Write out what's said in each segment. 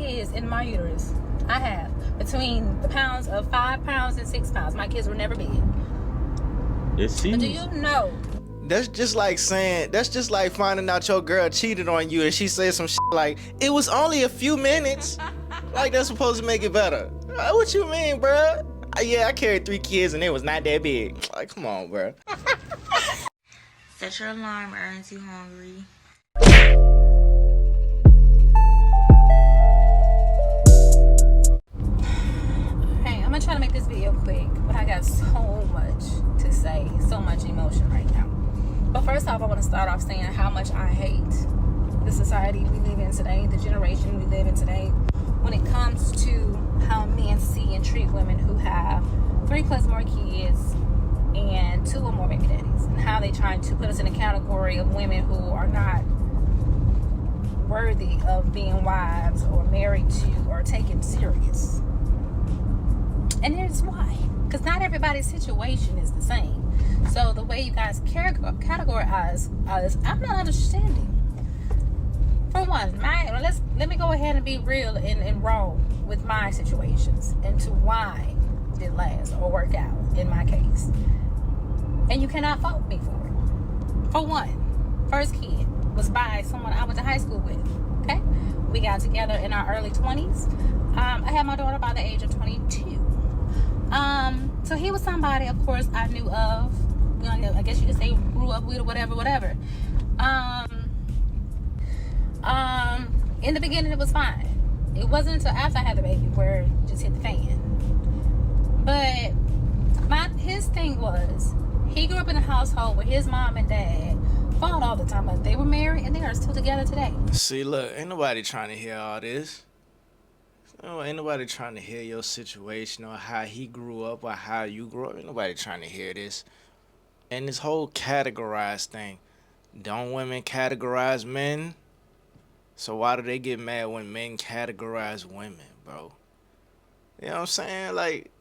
kids in my uterus. I have. Between the pounds of 5 pounds and 6 pounds. My kids were never big. But do you know? That's just like finding out your girl cheated on you and she said some shit like, it was only a few minutes. Like that's supposed to make it better. What you mean, bruh? Yeah, I carried 3 kids and it was not that big. Like, come on, bruh. Set your alarm, earns you hungry. Hey, I'm gonna try to make this video quick, but I got so much to say, so much emotion right now. But first off, I want to start off saying how much I hate the society we live in today, the generation we live in today, when it comes to how men see and treat women who have 3+ more kids and 2 or more baby daddies, and how they try to put us in a category of women who are not worthy of being wives or married to or taken serious. And here's why. Because not everybody's situation is the same. So the way you guys categorize us, I'm not understanding. For one, let me go ahead and be real and raw with my situations and to why it didn't last or work out in my case. And you cannot fault me for it. For one, first kid was by someone I went to high school with. Okay? We got together in our early 20s. I had my daughter by the age of 22. So he was somebody, of course, I knew of. I guess you could say grew up with or whatever. In the beginning, it was fine. It wasn't until after I had the baby where it just hit the fan. But his thing was, he grew up in a household where his mom and dad fought all the time. But they were married and they are still together today. See, look, ain't nobody trying to hear all this. No, ain't nobody trying to hear your situation or how he grew up or how you grew up. Ain't nobody trying to hear this. And this whole categorized thing. Don't women categorize men? So why do they get mad when men categorize women, bro? You know what I'm saying? Like,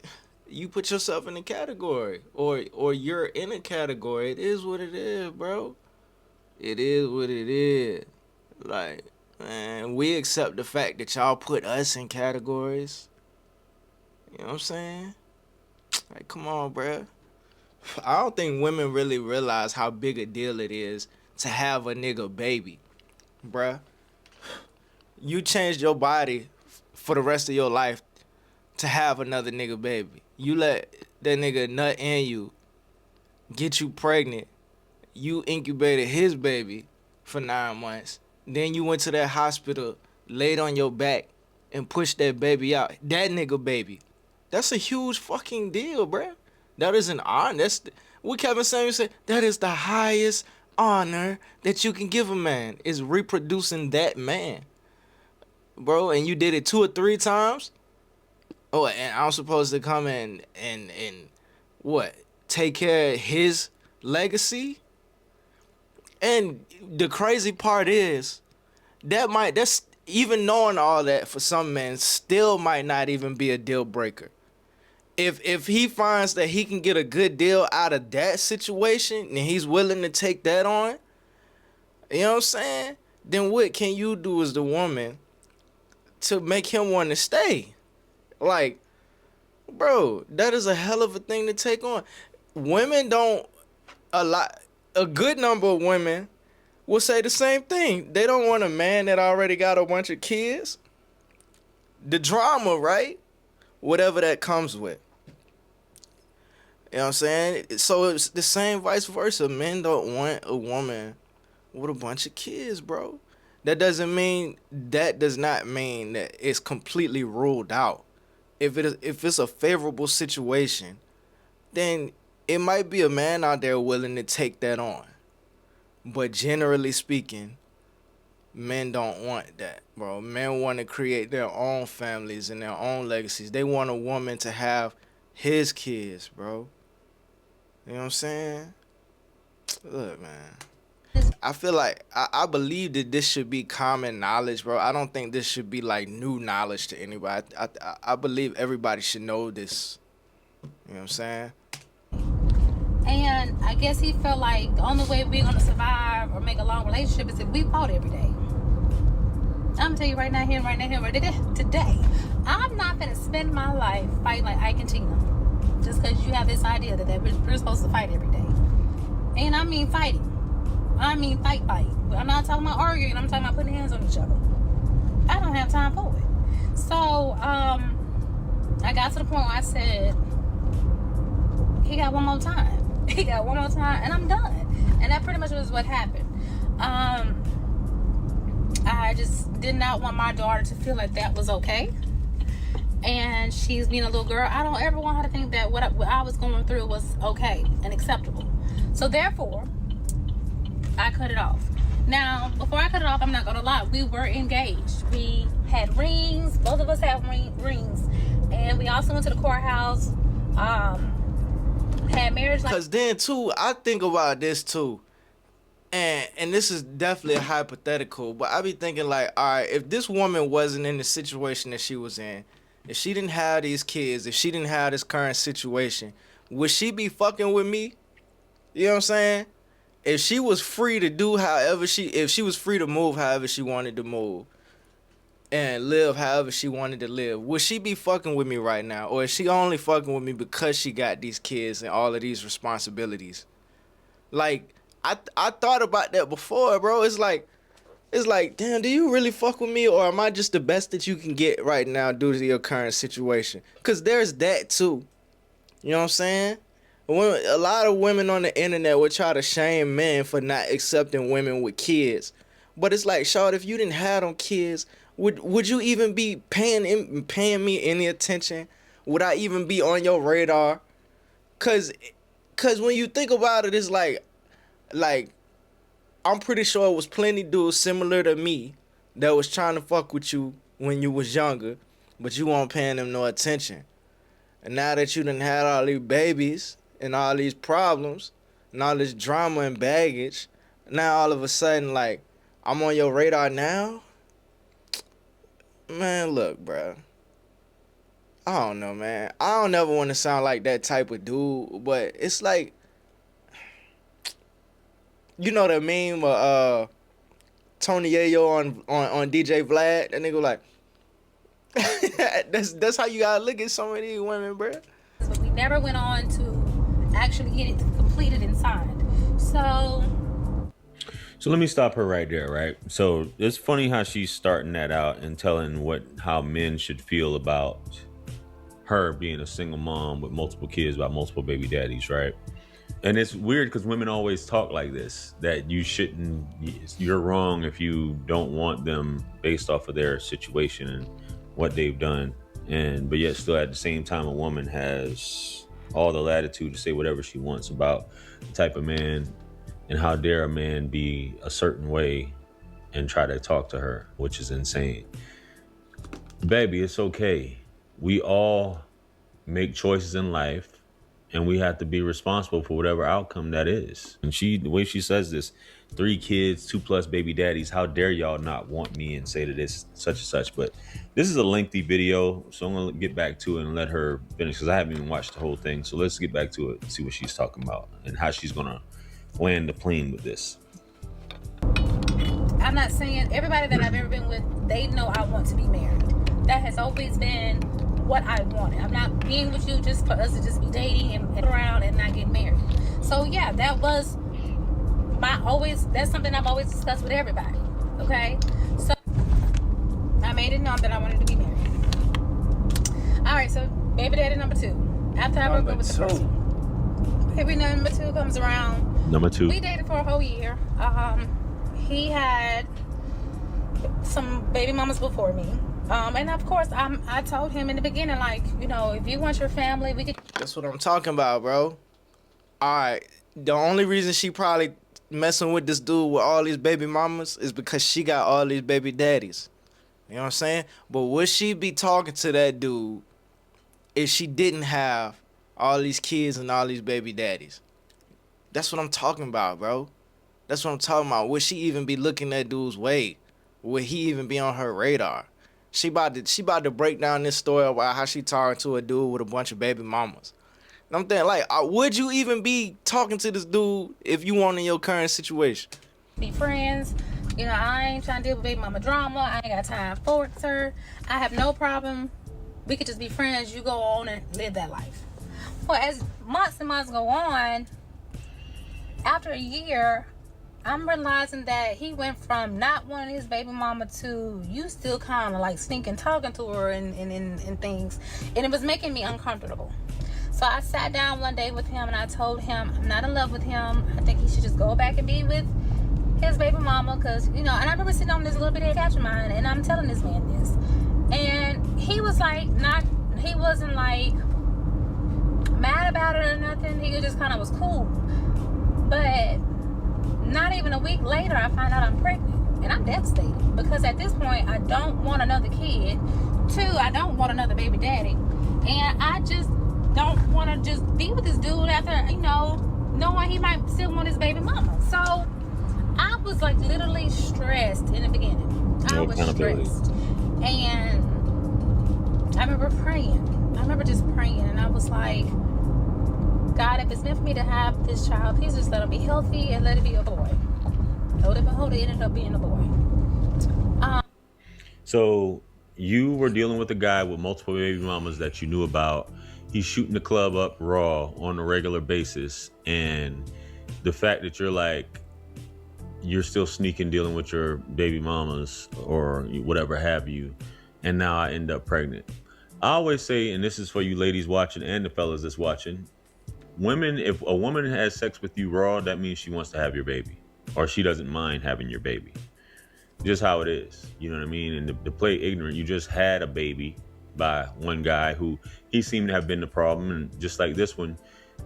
you put yourself in a category. Or you're in a category. It is what it is, bro. It is what it is. Like, man, we accept the fact that y'all put us in categories. You know what I'm saying? Like, come on, bruh. I don't think women really realize how big a deal it is to have a nigga baby, bruh. You changed your body for the rest of your life to have another nigga baby. You let that nigga nut in you, get you pregnant. You incubated his baby for 9 months. Then you went to that hospital, laid on your back, and pushed that baby out. That nigga baby. That's a huge fucking deal, bruh. That is an honor. That's what Kevin Samuels said. That is the highest honor that you can give a man, is reproducing that man. Bro, and you did it 2 or 3 times? Oh, and I'm supposed to come in and what? Take care of his legacy? And the crazy part is, that's even knowing all that for some men still might not even be a deal breaker. If he finds that he can get a good deal out of that situation and he's willing to take that on, you know what I'm saying? Then what can you do as the woman to make him want to stay? Like, bro, that is a hell of a thing to take on. Women don't, a good number of women will say the same thing. They don't want a man that already got a bunch of kids. The drama, right? Whatever that comes with. You know what I'm saying? So it's the same vice versa. Men don't want a woman with a bunch of kids, bro. That does not mean that it's completely ruled out. If it's a favorable situation, then it might be a man out there willing to take that on. But generally speaking, men don't want that, bro. Men want to create their own families and their own legacies. They want a woman to have his kids, bro. You know what I'm saying? Look, man. I feel like, I believe that this should be common knowledge, bro. I don't think this should be like new knowledge to anybody. I believe everybody should know this. You know what I'm saying? And I guess he felt like the only way we're going to survive or make a long relationship is if we fought every day. I'm gonna tell you right now, here, right now, here, right now, today, I'm not gonna spend my life fighting like Ike and Tina. Just because you have this idea that we're supposed to fight every day. And I mean fighting. I mean fight. I'm not talking about arguing. I'm talking about putting hands on each other. I don't have time for it. So, I got to the point where I said, he got one more time. He got one more time, and I'm done. And that pretty much was what happened. I just did not want my daughter to feel like that was okay. And she's being a little girl. I don't ever want her to think that what I was going through was okay and acceptable. So therefore, I cut it off. Now, before I cut it off, I'm not gonna lie, we were engaged. We had rings. Both of us had rings, and we also went to the courthouse. Had marriage. Cause then too, I think about this too, and this is definitely a hypothetical, but I be thinking like, all right, if this woman wasn't in the situation that she was in, if she didn't have these kids, if she didn't have this current situation, would she be fucking with me? You know what I'm saying? If she was free to do if she was free to move however she wanted to move and live however she wanted to live, would she be fucking with me right now? Or is she only fucking with me because she got these kids and all of these responsibilities? Like, I thought about that before, bro. It's like, damn, do you really fuck with me, or am I just the best that you can get right now due to your current situation? Because there's that too. You know what I'm saying? A lot of women on the internet would try to shame men for not accepting women with kids. But it's like, Shawty, if you didn't have them kids, would you even be paying me any attention? Would I even be on your radar? Cause when you think about it, it's like I'm pretty sure it was plenty dudes similar to me that was trying to fuck with you when you was younger, but you weren't paying them no attention. And now that you done had all these babies and all these problems and all this drama and baggage, now all of a sudden, like, I'm on your radar now? Man, look, bro. I don't know, man. I don't ever want to sound like that type of dude, but it's like, you know the meme of Tony Yayo on DJ Vlad? That nigga like, that's how you gotta look at some of these women, bro. But we never went on to actually get it completed and signed. So let me stop her right there, right? So it's funny how she's starting that out and telling how men should feel about her being a single mom with multiple kids by multiple baby daddies, right? And it's weird because women always talk like this, that you're wrong if you don't want them based off of their situation and what they've done. But yet still at the same time, a woman has all the latitude to say whatever she wants about the type of man, and how dare a man be a certain way and try to talk to her, which is insane. Baby, it's okay. We all make choices in life, and we have to be responsible for whatever outcome that is. And the way she says this, 3 kids, 2+ baby daddies, how dare y'all not want me and say that it's such and such. But this is a lengthy video, so I'm gonna get back to it and let her finish, because I haven't even watched the whole thing. So let's get back to it and see what she's talking about and how she's gonna land the plane with this. I'm not saying everybody that I've ever been with, they know I want to be married. That has always been what I wanted. I'm not being with you just for us to just be dating and around and not get married. So yeah, that's something I've always discussed with everybody. Okay? So I made it known that I wanted to be married. Alright, so baby daddy number 2. After I broke up with the first one. Baby number 2 comes around. Number 2. We dated for a whole year. He had some baby mamas before me. And of course, I told him in the beginning, like, you know, if you want your family, we could. That's what I'm talking about, bro. All right. The only reason she probably messing with this dude with all these baby mamas is because she got all these baby daddies. You know what I'm saying? But would she be talking to that dude if she didn't have all these kids and all these baby daddies? That's what I'm talking about, bro. That's what I'm talking about. Would she even be looking that dude's way? Would he even be on her radar? She about to break down this story about how she talking to a dude with a bunch of baby mamas. And I'm thinking, like, would you even be talking to this dude if you weren't in your current situation? Be friends. You know, I ain't trying to deal with baby mama drama. I ain't got time for it, sir. I have no problem. We could just be friends. You go on and live that life. Well, as months and months go on, after a year, I'm realizing that he went from not wanting his baby mama to you still kind of like sneaking talking to her and things. And it was making me uncomfortable. So I sat down one day with him and I told him I'm not in love with him. I think he should just go back and be with his baby mama, because, you know, and I remember sitting on this little bit of attachment mind and I'm telling this man this. And he was like, he wasn't like mad about it or nothing. He just kind of was cool. But not even a week later, I find out I'm pregnant. And I'm devastated because at this point, I don't want another kid. 2, I don't want another baby daddy. And I just don't want to just be with this dude after, you know, knowing he might still want his baby mama. So I was like literally stressed in the beginning. I was stressed. And I remember praying. I remember just praying. And I was like, God, if it's meant for me to have this child, please just let him be healthy and let it be a boy. Lo and behold, it ended up being a boy. So you were dealing with a guy with multiple baby mamas that you knew about. He's shooting the club up raw on a regular basis. And the fact that you're still sneaking dealing with your baby mamas or whatever have you. And now I end up pregnant. I always say, and this is for you ladies watching and the fellas that's watching, women, if a woman has sex with you raw, that means she wants to have your baby or she doesn't mind having your baby. Just how it is. You know what I mean? And to play ignorant, you just had a baby by one guy who he seemed to have been the problem. And just like this one,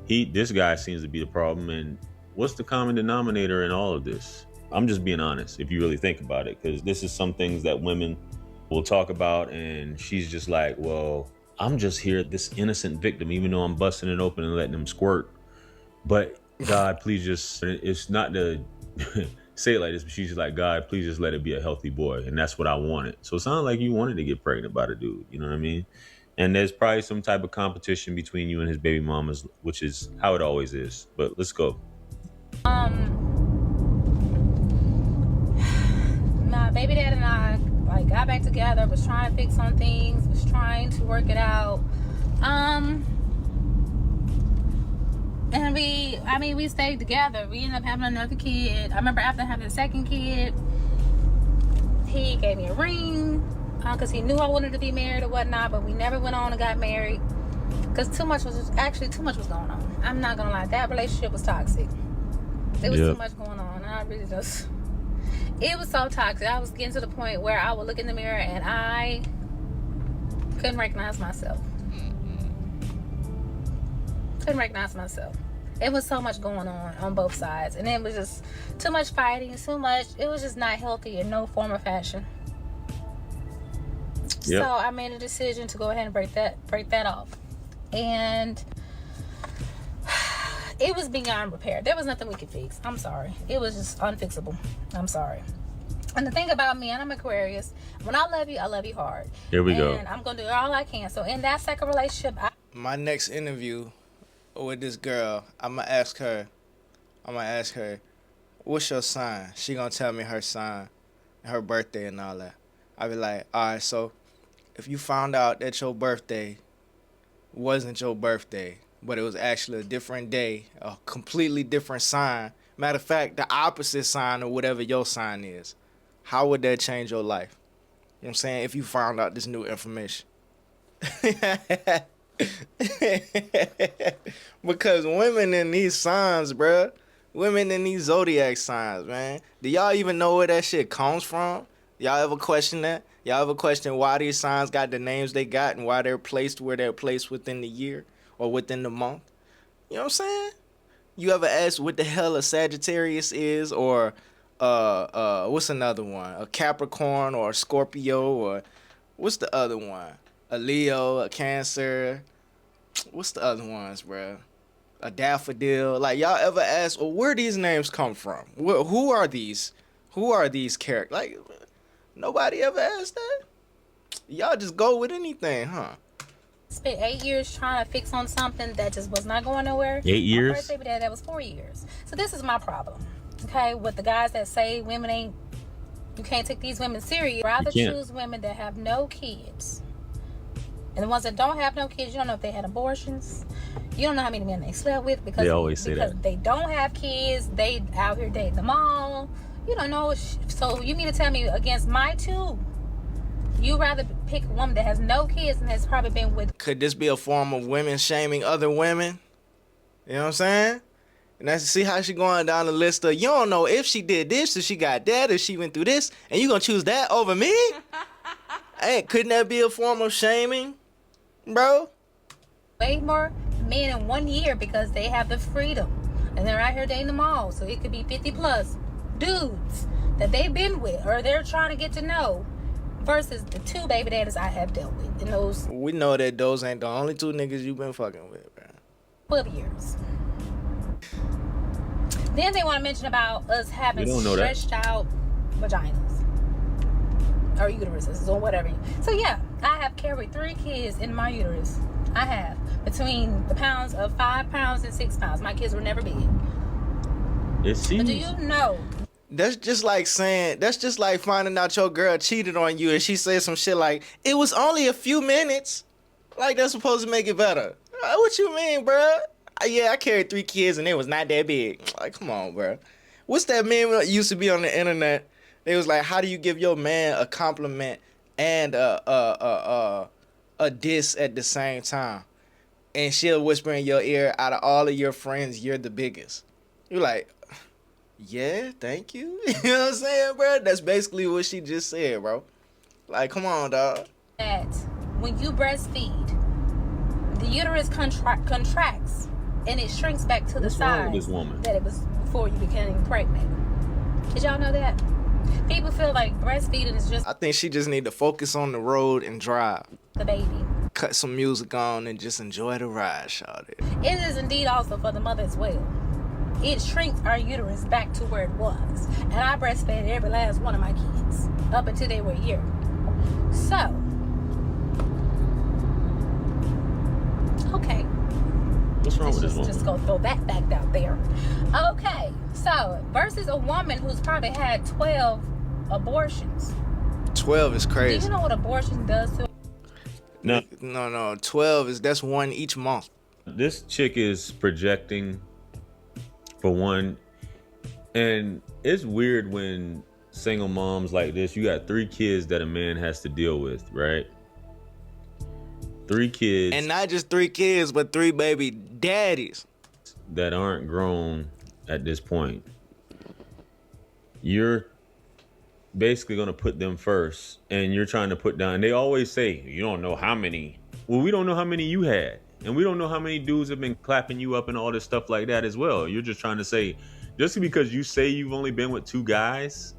this guy seems to be the problem. And what's the common denominator in all of this? I'm just being honest, if you really think about it, because this is some things that women will talk about. And she's just like, well, I'm just here, this innocent victim, even though I'm busting it open and letting them squirt. But God, please just, it's not to say it like this, but she's just like, God, please just let it be a healthy boy. And that's what I wanted. So it sounded like you wanted to get pregnant by the dude. You know what I mean? And there's probably some type of competition between you and his baby mamas, which is how it always is. But let's go. My baby dad and I got back together, was trying to fix some things, was trying to work it out. And we stayed together. We ended up having another kid. I remember after having the second kid, he gave me a ring because he knew I wanted to be married or whatnot, but we never went on and got married because too much was going on. I'm not gonna lie, that relationship was toxic. There was too much going on. I really just, it was so toxic. I was getting to the point where I would look in the mirror and I couldn't recognize myself. It was so much going on both sides, and it was just too much fighting, too much. It was just not healthy in no form or fashion. So I made a decision to go ahead and break that off, and it was beyond repair. There was nothing we could fix. I'm sorry. It was just unfixable. I'm sorry. And the thing about me, and I'm Aquarius, when I love you hard. Here we go. And I'm gonna do all I can. So in that second relationship, My next interview with this girl, I'm gonna ask her, what's your sign? She gonna tell me her sign, her birthday and all that. I be like, all right, so if you found out that your birthday wasn't your birthday, but it was actually a different day, a completely different sign, matter of fact, the opposite sign of whatever your sign is, how would that change your life? You know what I'm saying? If you found out this new information. Because women in these signs, bruh, women in these zodiac signs, man, do y'all even know where that shit comes from? Y'all ever question that? Y'all ever question why these signs got the names they got and why they're placed where they're placed within the year or within the month? You know what I'm saying? You ever ask what the hell a Sagittarius is, or what's another one? A Capricorn or a Scorpio, or what's the other one? A Leo, a Cancer. What's the other ones, bro? A Daffodil. Like, y'all ever ask, well, where these names come from? Who are these? Who are these characters? Like, nobody ever asked that? Y'all just go with anything, huh? Spent 8 years trying to fix on something that just was not going nowhere. 8 years? My first baby dad, that was 4 years. So this is my problem, okay? With the guys that say women ain't You can't take these women serious. You Rather can't. choose women that have no kids. And the ones that don't have no kids, you don't know if they had abortions. You don't know how many men they slept with because They always say because that. they don't have kids. They out here dating them all. You don't know. So you mean to tell me against my two, you rather pick a woman that has no kids and has probably been with. Could this be a form of women shaming other women? You know what I'm saying? And that's see how she going down the list of, you don't know if she did this, if she got that, if she went through this, and you gonna choose that over me? Hey, couldn't that be a form of shaming, bro? Way more men in 1 year because they have the freedom and they're out here dating them all. So it could be 50 plus dudes that they've been with or they're trying to get to know versus the two baby daddies I have dealt with in those We know that those ain't the only two niggas you been fucking with, bro. 12 years. Then they want to mention about us having We don't know that. stretched out vaginas or uteruses or whatever. So yeah, I have carried 3 kids in my uterus. I have between the pounds of 5 pounds and 6 pounds. My kids were never big. It But seems. do you know? That's just like finding out your girl cheated on you and she said some shit like, it was only a few minutes. Like, that's supposed to make it better. What you mean, bruh? Yeah, I carried 3 kids and it was not that big. Like, come on, bruh. What's that meme that used to be on the internet? It was like, how do you give your man a compliment and a diss at the same time? And she'll whisper in your ear, out of all of your friends, you're the biggest. You're like, yeah, thank you. You know what I'm saying, bro? That's basically what she just said, bro. Like, come on, dog. That when you breastfeed, the uterus contracts and it shrinks back to the What's wrong size with this woman? that it was before you became pregnant. Did y'all know that? People feel like breastfeeding is just I think she just need to focus on the road and drive. the baby. Cut some music on and just enjoy the ride, shawty. It is indeed also for the mother as well. It shrinks our uterus back to where it was. And I breastfed every last one of my kids up until they were a year. So, okay. What's wrong with this Just woman? go throw that fact out there. Okay, so versus a woman who's probably had 12 abortions. 12 is Do crazy. you know what abortion does to? No, No, 12 is, that's one each month. this chick is projecting for one, and it's weird when single moms like this, you got 3 kids that a man has to deal with, right? 3 kids And not just 3 kids, but 3 baby daddies. that aren't grown at this point. You're basically going to put them first, and you're trying to put down. They always say, you don't know how many. Well, we don't know how many you had, and we don't know how many dudes have been clapping you up and all this stuff like that as well. You're just trying to say, just because you say you've only been with 2 guys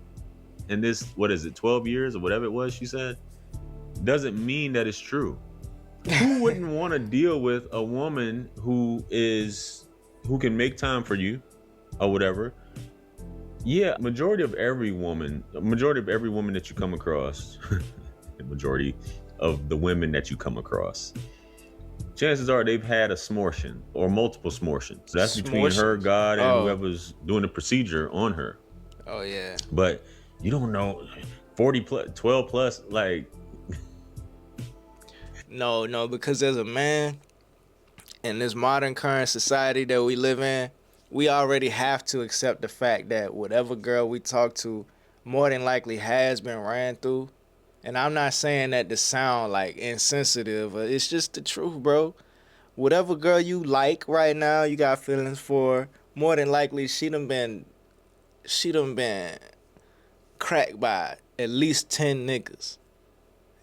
in this, what is it, 12 years or whatever it was she said, doesn't mean that it's true. Who wouldn't want to deal with a woman who can make time for you or whatever? Yeah, majority of every woman that you come across, the majority of the women that you come across, chances are they've had a smortion or multiple smortions. That's between her, God, and whoever's doing the procedure on her. Oh, yeah. But you don't know 40 plus, 12 plus, like. No, because as a man, in this modern current society that we live in, we already have to accept the fact that whatever girl we talk to more than likely has been ran through. And I'm not saying that to sound like insensitive, it's just the truth, bro. Whatever girl you like right now, you got feelings for, more than likely she done been cracked by at least 10 niggas.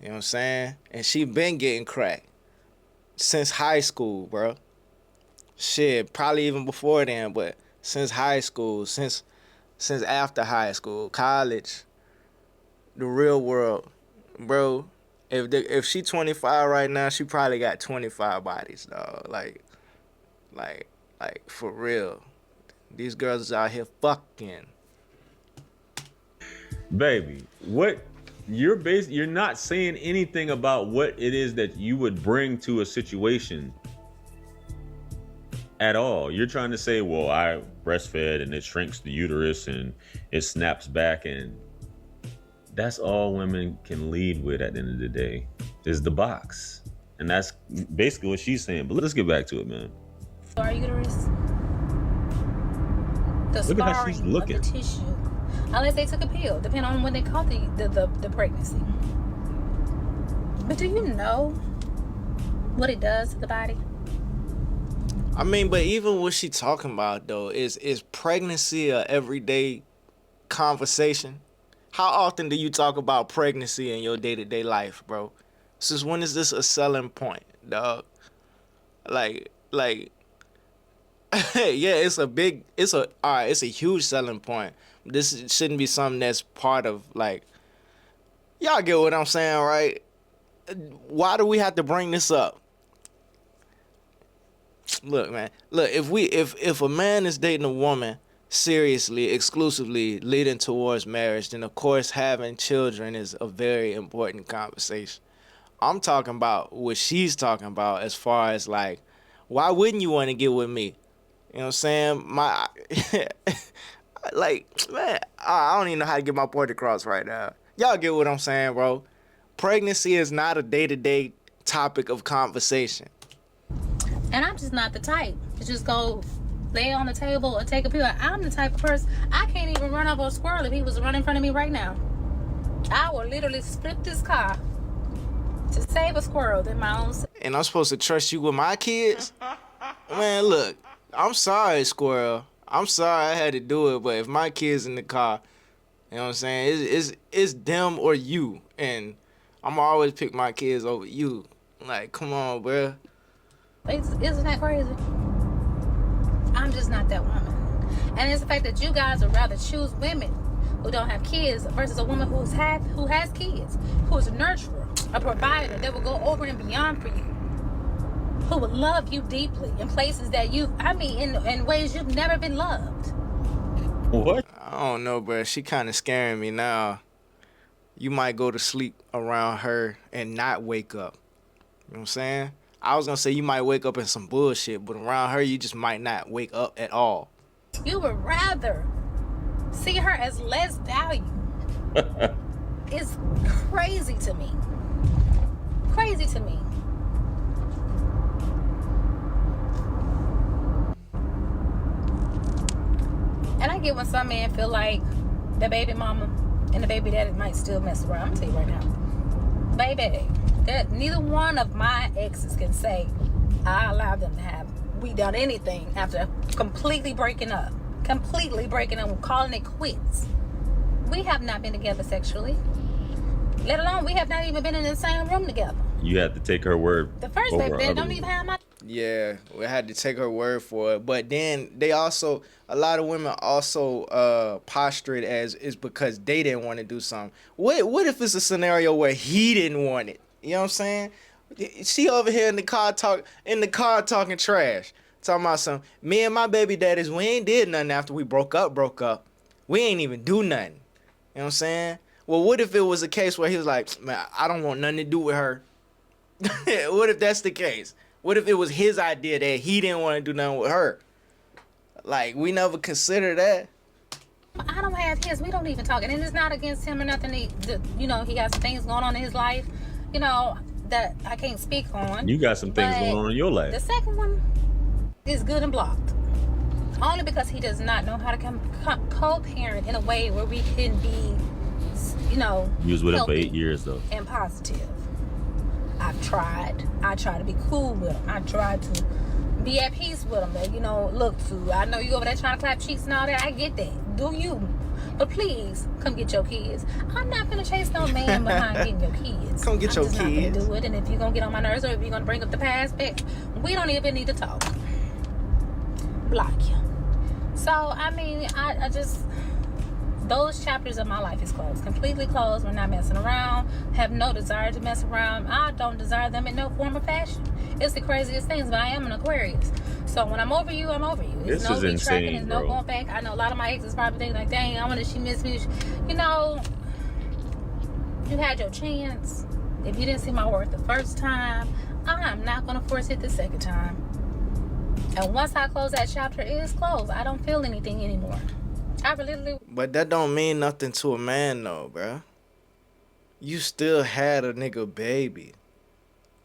You know what I'm saying? And she been getting cracked since high school, bro. Shit, probably even before then, but since high school, since after high school, college, the real world, bro. If she 25 right now, she probably got 25 bodies, dog. Like for real. These girls is out here fucking. Baby, what you're not saying anything about what it is that you would bring to a situation at all. You're trying to say, well, I breastfed and it shrinks the uterus and it snaps back, and that's all women can lead with at the end of the day is the box. And that's basically what she's saying. But let's get back to it, man. Our uterus, the Look at how she's scarring of the looking. tissue, unless they took a pill, depending on when they caught the pregnancy. But do you know what it does to the body? I mean, but even what she talking about though is pregnancy a everyday conversation? How often do you talk about pregnancy in your day-to-day life, bro? Since when is this a selling point, dog? Like, yeah, it's a huge selling point. This shouldn't be something that's part of like, y'all get what I'm saying, right? Why do we have to bring this up? Look, man. Look, if a man is dating a woman seriously, exclusively, leading towards marriage, then of course having children is a very important conversation. I'm talking about what she's talking about as far as like, why wouldn't you want to get with me? You know what I'm saying? Like, man, I don't even know how to get my point across right now. Y'all get what I'm saying, bro? Pregnancy is not a day-to-day topic of conversation. And I'm just not the type to just go lay on the table or take a pill. I'm the type of person, I can't even run over a squirrel if he was running in front of me right now. I will literally split this car to save a squirrel than my own. And I'm supposed to trust you with my kids? Man, look, I'm sorry, squirrel. I'm sorry I had to do it, but if my kid's in the car, you know what I'm saying? It's them or you. And I'm always pick my kids over you. Like, come on, bruh. Isn't that crazy? I'm just not that woman. And it's the fact that you guys would rather choose women who don't have kids versus a woman who has kids, who is a nurturer, a provider that will go over and beyond for you, who would love you deeply in places that in ways you've never been loved. What? I don't know, bruh. She kind of scaring me now. You might go to sleep around her and not wake up. You know what I'm saying? I was gonna say you might wake up in some bullshit, but around her you just might not wake up at all. You would rather see her as less value. It's crazy to me. Crazy to me. And I get when some men feel like the baby mama and the baby daddy might still mess around. I'm gonna tell you right now, baby, that neither one of my exes can say I allowed them to have we done anything after completely breaking up, calling it quits. We have not been together sexually, let alone we have not even been in the same room together. You have to take her word. The first baby daddy don't even have my. Yeah, we had to take her word for it. But then a lot of women also posture it as it's because they didn't want to do something. What if it's a scenario where he didn't want it? You know what I'm saying? She over here in the car talking trash. Talking about some, me and my baby daddies, we ain't did nothing after we broke up. We ain't even do nothing. You know what I'm saying? Well, what if it was a case where he was like, man, I don't want nothing to do with her? What if that's the case? What if it was his idea that he didn't want to do nothing with her? Like, we never considered that. I don't have his. We don't even talk. And it's not against him or nothing. He got some things going on in his life, that I can't speak on. You got some things going on in your life. The second one is good and blocked. Only because he does not know how to co-parent in a way where we can be, You was with him for 8 years, though. And positive. I've tried. I try to be cool with him. I try to be at peace with him. That, look, Sue, I know you over there trying to clap cheeks and all that. I get that. Do you? But please, come get your kids. I'm not gonna chase no man behind getting your kids. Come get your kids. I'm not gonna do it. And if you're gonna get on my nerves or if you're gonna bring up the past, we don't even need to talk. Block you. So, I just... Those chapters of my life is closed. Completely closed. We're not messing around. Have no desire to mess around. I don't desire them in no form or fashion. It's the craziest things, but I am an Aquarius. So when I'm over you, I'm over you. There's no retracting. There's no going back. I know a lot of my exes probably think like, dang, I wonder if she missed me. You had your chance. If you didn't see my worth the first time, I'm not going to force it the second time. And once I close that chapter, it is closed. I don't feel anything anymore. But that don't mean nothing to a man, though, bruh. you still had a nigga baby. You know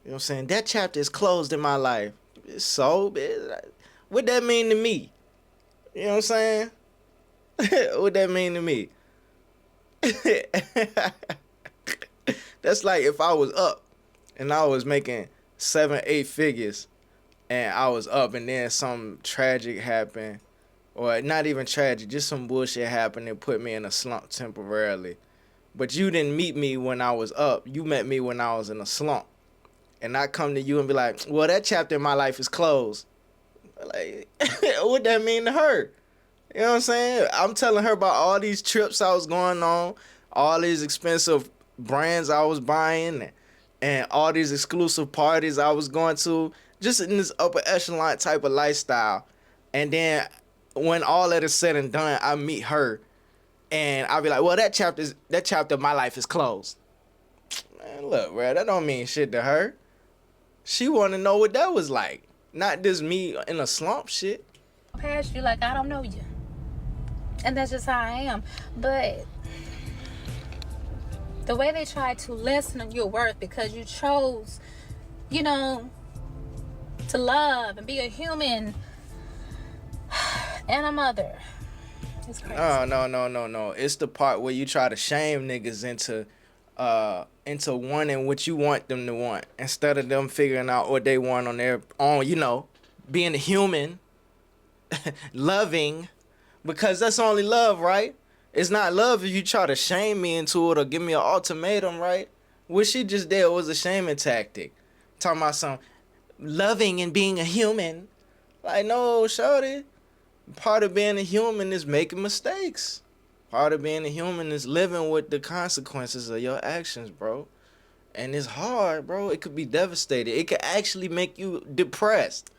what I'm saying? That chapter is closed in my life. So, what that mean to me? You know what I'm saying? What that mean to me? That's like if I was up and I was making 7, 8 figures and I was up and then some tragic happened, or not even tragic, just some bullshit happened and put me in a slump temporarily. But you didn't meet me when I was up. You met me when I was in a slump. And I come to you and be like, well, that chapter in my life is closed. Like, what that mean to her? You know what I'm saying? I'm telling her about all these trips I was going on, all these expensive brands I was buying, and all these exclusive parties I was going to, just in this upper echelon type of lifestyle. And then when all that is said and done, I meet her, and I'll be like, well, that chapter of my life is closed. Man, look, bro, that don't mean shit to her. She want to know what that was like, not just me in a slump shit. Past you like I don't know you. And that's just how I am. But the way they try to lessen your worth because you chose, you know, to love and be a human and a mother. It's crazy. No. It's the part where you try to shame niggas into wanting what you want them to want instead of them figuring out what they want on their own, you know, being a human, loving, because that's only love, right? It's not love if you try to shame me into it or give me an ultimatum, right? What she just did was a shaming tactic. Talking about some loving and being a human. Like, no, shorty. Part of being a human is making mistakes. Part of being a human is living with the consequences of your actions, bro. And it's hard, bro. It could be devastating. It could actually make you depressed.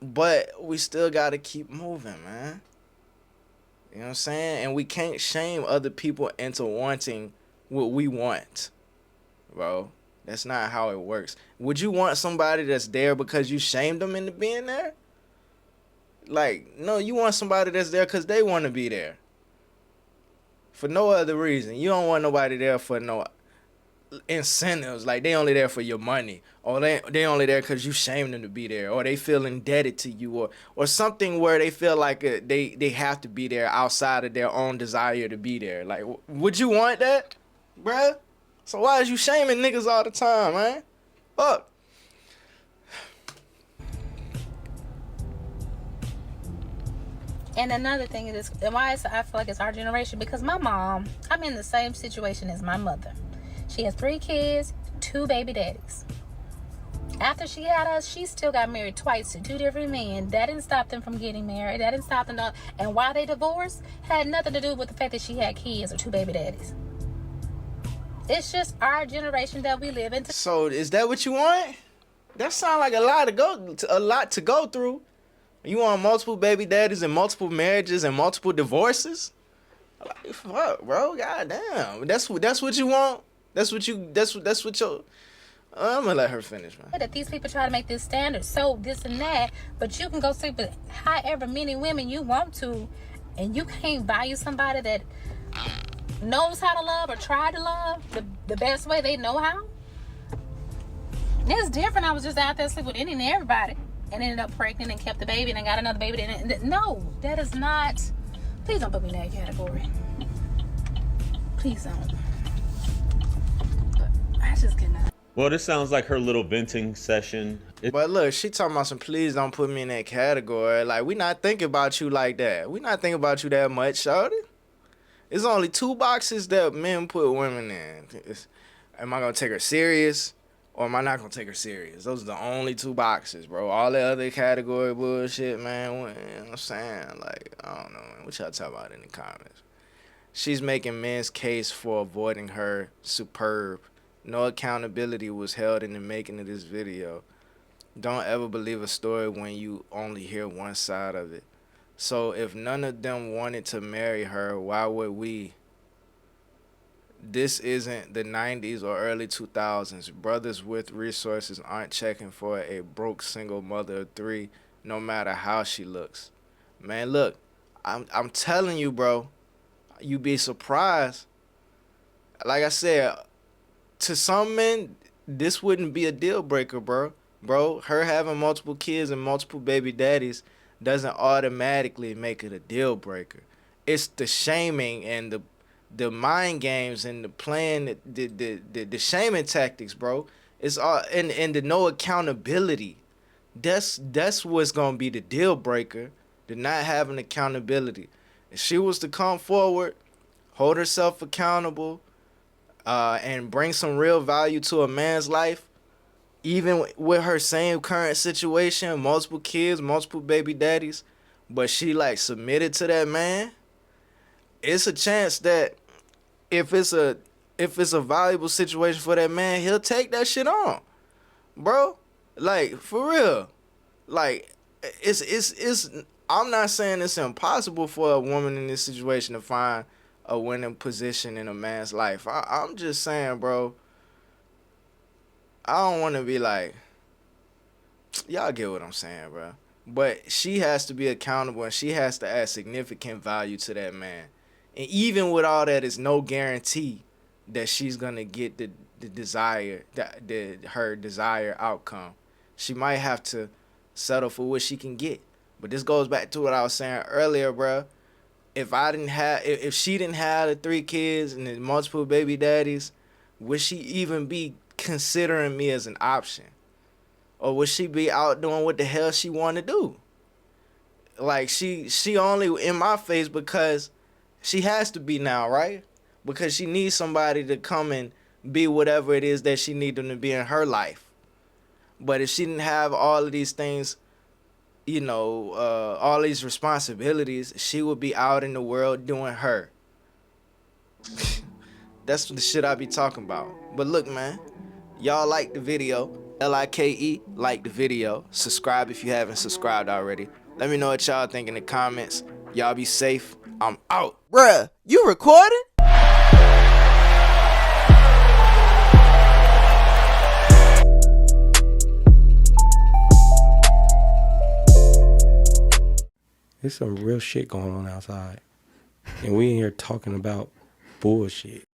But we still gotta keep moving, man. You know what I'm saying? And we can't shame other people into wanting what we want, bro. That's not how it works. Would you want somebody that's there because you shamed them into being there? Like, no, you want somebody that's there because they want to be there. For no other reason. You don't want nobody there for no incentives. Like, they only there for your money. Or they only there because you shamed them to be there. Or they feel indebted to you. Or something where they feel like they have to be there outside of their own desire to be there. Like, would you want that, bruh? So why is you shaming niggas all the time, man? Fuck. And another thing is why I feel like it's our generation, because my mom, I'm in the same situation as my mother. She has 3 kids, 2 baby daddies. After she had us, she still got married twice to 2 different men. That didn't stop them from getting married. That didn't stop them. And why they divorced had nothing to do with the fact that she had kids or 2 baby daddies. It's just our generation that we live in. So is that what you want? That sounds like a lot to go through. You want multiple baby daddies and multiple marriages and multiple divorces? Like, fuck, bro. Goddamn. That's what you want? That's what your... I'm gonna let her finish, man. That these people try to make this standard, so this and that, but you can go sleep with however many women you want to, and you can't value somebody that knows how to love or try to love the best way they know how. It's different. I was just out there sleeping with any and everybody and ended up pregnant and kept the baby and then got another baby. No, that is not. Please don't put me in that category. Please don't. But I just cannot. Well, this sounds like her little venting session. But look, she talking about some please don't put me in that category. Like, we not thinking about you like that. We not thinking about you that much, shawty. It's only 2 boxes that men put women in. Am I gonna take her serious? Or am I not gonna take her serious? Those are the only 2 boxes, bro. All the other category bullshit, man. You know what I'm saying? Like, I don't know, man. What y'all talk about in the comments? She's making men's case for avoiding her. Superb. No accountability was held in the making of this video. Don't ever believe a story when you only hear one side of it. So if none of them wanted to marry her, why would we? This isn't the 90s or early 2000s. Brothers with resources aren't checking for a broke single mother of 3, no matter how she looks. Man, look, I'm telling you, bro, you be surprised. like I said, to some men, this wouldn't be a deal breaker, bro. Bro, her having multiple kids and multiple baby daddies doesn't automatically make it a deal breaker. It's the shaming and the mind games and the playing the shaming tactics, bro. It's all and the no accountability. That's what's gonna be the deal breaker. The not having accountability. If she was to come forward, hold herself accountable, and bring some real value to a man's life, even with her same current situation, multiple kids, multiple baby daddies, but she like submitted to that man, it's a chance that if it's a valuable situation for that man, he'll take that shit on, bro. Like for real. Like it's I'm not saying it's impossible for a woman in this situation to find a winning position in a man's life. I'm just saying, bro, I don't want to be like, y'all get what I'm saying, bro. But she has to be accountable and she has to add significant value to that man. And even with all that, it's no guarantee that she's gonna get the desire, her desired outcome. She might have to settle for what she can get. But this goes back to what I was saying earlier, bro. If she didn't have the 3 kids and the multiple baby daddies, would she even be considering me as an option? Or would she be out doing what the hell she want to do? Like she only in my face because she has to be now, right? Because she needs somebody to come and be whatever it is that she needs them to be in her life. But if she didn't have all of these things, all these responsibilities, she would be out in the world doing her. That's the shit I be talking about. But look, man, y'all like the video. like the video. Subscribe if you haven't subscribed already. Let me know what y'all think in the comments. Y'all be safe. I'm out. Bruh, you recording? There's some real shit going on outside. And we in here talking about bullshit.